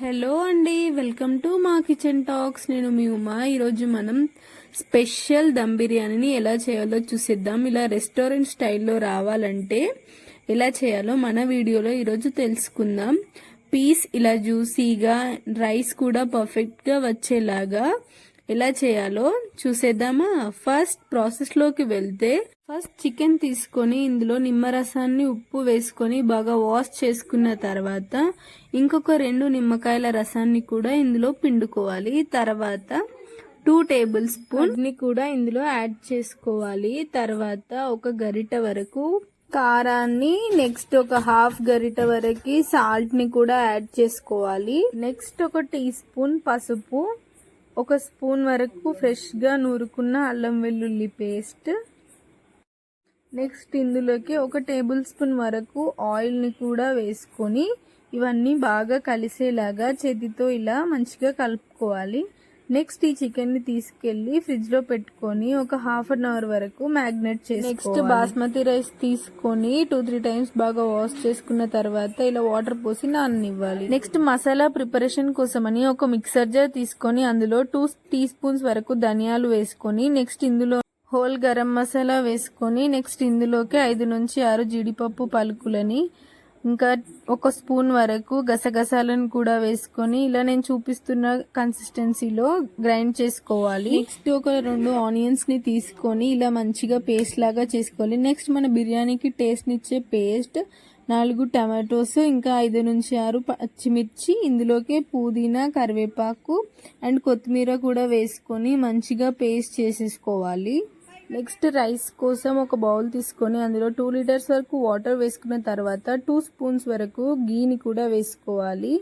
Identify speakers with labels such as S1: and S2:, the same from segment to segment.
S1: Hello అండి, welcome to మా kitchen talks. నేను మీ ఉమా. ఈరోజు మనం స్పెషల్ దమ్ బిర్యానీని ఎలా చేయాలో చూసేద్దాం. ఇలా రెస్టారెంట్ స్టైల్లో రావాలంటే ఎలా చేయాలో మన వీడియోలో ఈరోజు తెలుసుకుందాం. పీస్ ఇలా జ్యూసీగా, రైస్ కూడా పర్ఫెక్ట్గా వచ్చేలాగా ఎలా చేయాలో చూసేద్దామా. ఫస్ట్ ప్రాసెస్లోకి వెళ్తే ఫస్ట్ చికెన్ తీసుకొని ఇందులో నిమ్మరసాన్ని ఉప్పు వేసుకొని బాగా వాష్ చేసుకున్న తర్వాత ఇంకొక 2 నిమ్మకాయల రసాన్ని కూడా ఇందులో పిండుకోవాలి. తర్వాత 2 టేబుల్ స్పూన్ ని కూడా ఇందులో యాడ్ చేసుకోవాలి. తర్వాత ఒక గరిట వరకు కారాన్ని, నెక్స్ట్ ఒక హాఫ్ గరిట వరకు సాల్ట్ ని కూడా యాడ్ చేసుకోవాలి. నెక్స్ట్ ఒక టీ స్పూన్ పసుపు, ఒక స్పూన్ వరకు ఫ్రెష్ గా నూరుకున్న అల్లం వెల్లుల్లి పేస్ట్, నెక్స్ట్ ఇందులోకి ఒక టేబుల్ స్పూన్ వరకు ఆయిల్ ని కూడా వేసుకొని ఇవన్నీ బాగా కలిసేలాగా చేతితో ఇలా మంచిగా కలుపుకోవాలి. నెక్స్ట్ ఈ చికెన్ ని తీసుకెళ్లి ఫ్రిడ్జ్ లో పెట్టుకొని ఒక హాఫ్ అన్ అవర్ వరకు మ్యాగ్నేట్ చేసుకోవాలి. నెక్స్ట్ బాస్మతి రైస్ తీసుకొని 2-3 టైమ్స్ బాగా వాష్ చేసుకున్న తర్వాత ఇలా వాటర్ పోసి నాననివ్వాలి. నెక్స్ట్ మసాలా ప్రిపరేషన్ కోసమని ఒక మిక్సర్ జార్ తీసుకొని అందులో 2 టీ స్పూన్స్ వరకు ధనియాలు వేసుకొని, నెక్స్ట్ ఇందులో హోల్ గరం మసాలా వేసుకొని, నెక్స్ట్ ఇందులోకి 5 నుంచి 6 జీడిపప్పు పలుకులని, ఇంకా ఒక స్పూన్ వరకు గసగసాలను కూడా వేసుకొని ఇలా నేను చూపిస్తున్న కన్సిస్టెన్సీలో గ్రైండ్ చేసుకోవాలి. నెక్స్ట్ ఒక 2 ఆనియన్స్ ని తీసుకొని ఇలా మంచిగా పేస్ట్ లాగా చేసుకోవాలి. నెక్స్ట్ మన బిర్యానీకి టేస్ట్ నిచ్చే పేస్ట్ 4 టమాటోస్, ఇంకా 5 నుంచి 6 పచ్చిమిర్చి, ఇందులోకి పుదీనా, కరివేపాకు అండ్ కొత్తిమీర కూడా వేసుకొని మంచిగా పేస్ట్ చేసేసుకోవాలి. నెక్స్ట్ రైస్ కోసం ఒక బౌల్ తీసుకొని అందులో 2 లీటర్స్ వరకు వాటర్ వేసుకున్న తర్వాత 2 స్పూన్స్ వరకు గీని కూడా వేసుకోవాలి.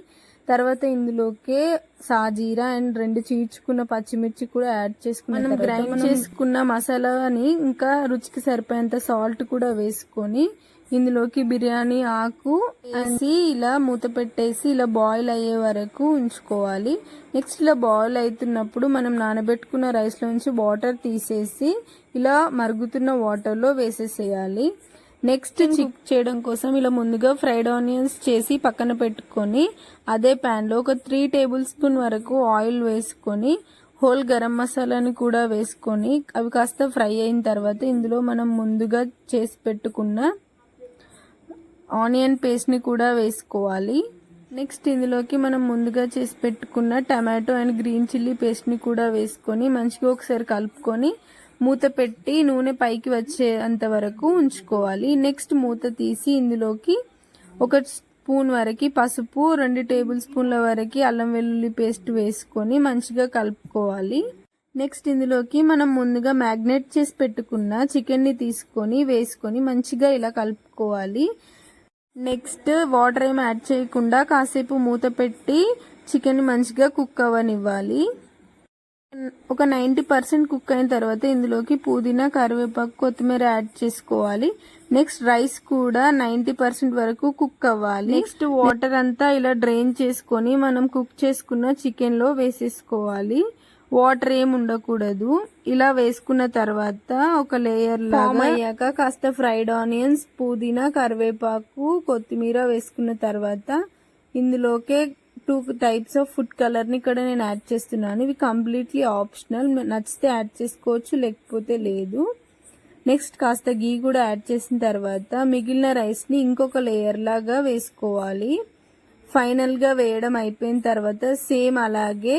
S1: తర్వాత ఇందులోకి సాజీరా అండ్ 2 చీల్చుకున్న పచ్చిమిర్చి కూడా యాడ్ చేసుకుని మనం గ్రైండ్ చేసుకున్న మసాలాని ఇంకా రుచికి సరిపోయేంత సాల్ట్ కూడా వేసుకొని ఇందులోకి బిర్యానీ ఆకు వేసి ఇలా మూత పెట్టేసి ఇలా బాయిల్ అయ్యే వరకు ఉంచుకోవాలి. నెక్స్ట్ ఇలా బాయిల్ అవుతున్నప్పుడు మనం నానబెట్టుకున్న రైస్ లోంచి వాటర్ తీసేసి ఇలా మరుగుతున్న వాటర్ లో వేసేసేయాలి. నెక్స్ట్ కుక్ చేయడం కోసం ఇలా ముందుగా ఫ్రైడ్ ఆనియన్స్ చేసి పక్కన పెట్టుకొని అదే ప్యాన్ లో ఒక 3 టేబుల్ స్పూన్ వరకు ఆయిల్ వేసుకొని హోల్ గరం మసాలాని కూడా వేసుకొని అవి కాస్త ఫ్రై అయిన తర్వాత ఇందులో మనం ముందుగా చేసి పెట్టుకున్న ఆనియన్ పేస్ట్ ని కూడా వేసుకోవాలి. నెక్స్ట్ ఇందులోకి మనం ముందుగా చేసి పెట్టుకున్న tomato and green chilli paste ని కూడా వేసుకొని మంచిగా ఒకసారి కలుపుకొని మూత పెట్టి నూనె పైకి వచ్చేంత వరకు ఉంచుకోవాలి. నెక్స్ట్ మూత తీసి ఇందులోకి ఒక స్పూన్ వరకు పసుపు, 2 టేబుల్ స్పూన్ల వరకు అల్లం వెల్లుల్లి పేస్ట్ వేసుకొని మంచిగా కలుపుకోవాలి. నెక్స్ట్ ఇందులోకి మనం ముందుగా మ్యాగ్నేట్ చేసి పెట్టుకున్న చికెన్ ని తీసుకొని వేసుకొని మంచిగా ఇలా కలుపుకోవాలి. నెక్స్ట్ వాటర్ ఏం యాడ్ చేయకుండా కాసేపు మూత పెట్టి చికెన్ మంచిగా కుక్ అవ్వనివ్వాలి. ఒక 90% కుక్ అయిన తర్వాత ఇందులోకి పుదీనా, కరివేపాకు, కొత్తిమీర యాడ్ చేసుకోవాలి. నెక్స్ట్ రైస్ కూడా 90% వరకు కుక్ అవ్వాలి. నెక్స్ట్ వాటర్ అంతా ఇలా డ్రైన్ చేసుకొని మనం కుక్ చేసుకున్న చికెన్ లో వేసేసుకోవాలి. వాటర్ ఏం ఉండకూడదు. ఇలా వేసుకున్న తర్వాత ఒక లేయర్ లాగా అయ్యాక కాస్త ఫ్రైడ్ ఆనియన్స్, పుదీనా, కరివేపాకు, కొత్తిమీర వేసుకున్న తర్వాత ఇందులోకే 2 టైప్స్ ఆఫ్ ఫుడ్ కలర్ ని ఇక్కడ నేను యాడ్ చేస్తున్నాను. ఇవి కంప్లీట్లీ ఆప్షనల్, నచ్చితే యాడ్ చేసుకోవచ్చు, లేకపోతే లేదు. నెక్స్ట్ కాస్త గీ కూడా యాడ్ చేసిన తర్వాత మిగిలిన రైస్ ని ఇంకొక లేయర్ లాగా వేసుకోవాలి. ఫైనల్ గా వేయడం అయిపోయిన తర్వాత సేమ్ అలాగే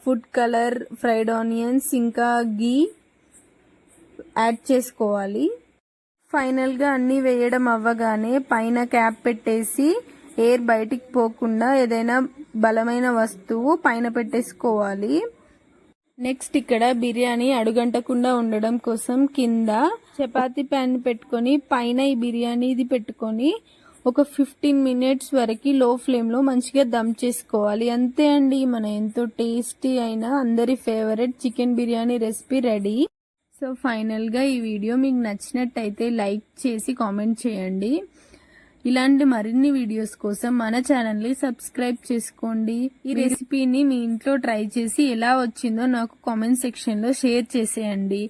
S1: ఫుడ్ కలర్, ఫ్రైడ్ ఆనియన్స్ ఇంకా గీ యాడ్ చేసుకోవాలి. ఫైనల్ గా అన్ని వేయడం అవ్వగానే పైన క్యాప్ పెట్టేసి ఎయిర్ బయటికి పోకుండా ఏదైనా బలమైన వస్తువు పైన పెట్టేసుకోవాలి. నెక్స్ట్ ఇక్కడ బిర్యానీ అడుగంటకుండా ఉండడం కోసం కింద చపాతీ ప్యాన్ పెట్టుకొని పైన ఈ బిర్యానీది పెట్టుకొని ఒక 15 మినిట్స్ వరకు లో ఫ్లేమ్ లో మంచిగా దమ్ చేసుకోవాలి. అంతే అండి, మన ఎంతో టేస్టీ అయిన అందరి favourite chicken biryani recipe ready. So final గా ఈ వీడియో మీకు నచ్చినట్టయితే లైక్ చేసి కామెంట్ చేయండి. ఇలాంటి మరిన్ని వీడియోస్ కోసం మన ఛానల్ ని సబ్స్క్రైబ్ చేసుకోండి. ఈ రెసిపీని మీ ఇంట్లో ట్రై చేసి ఎలా వచ్చిందో నాకు కామెంట్ సెక్షన్ లో షేర్ చేసేయండి.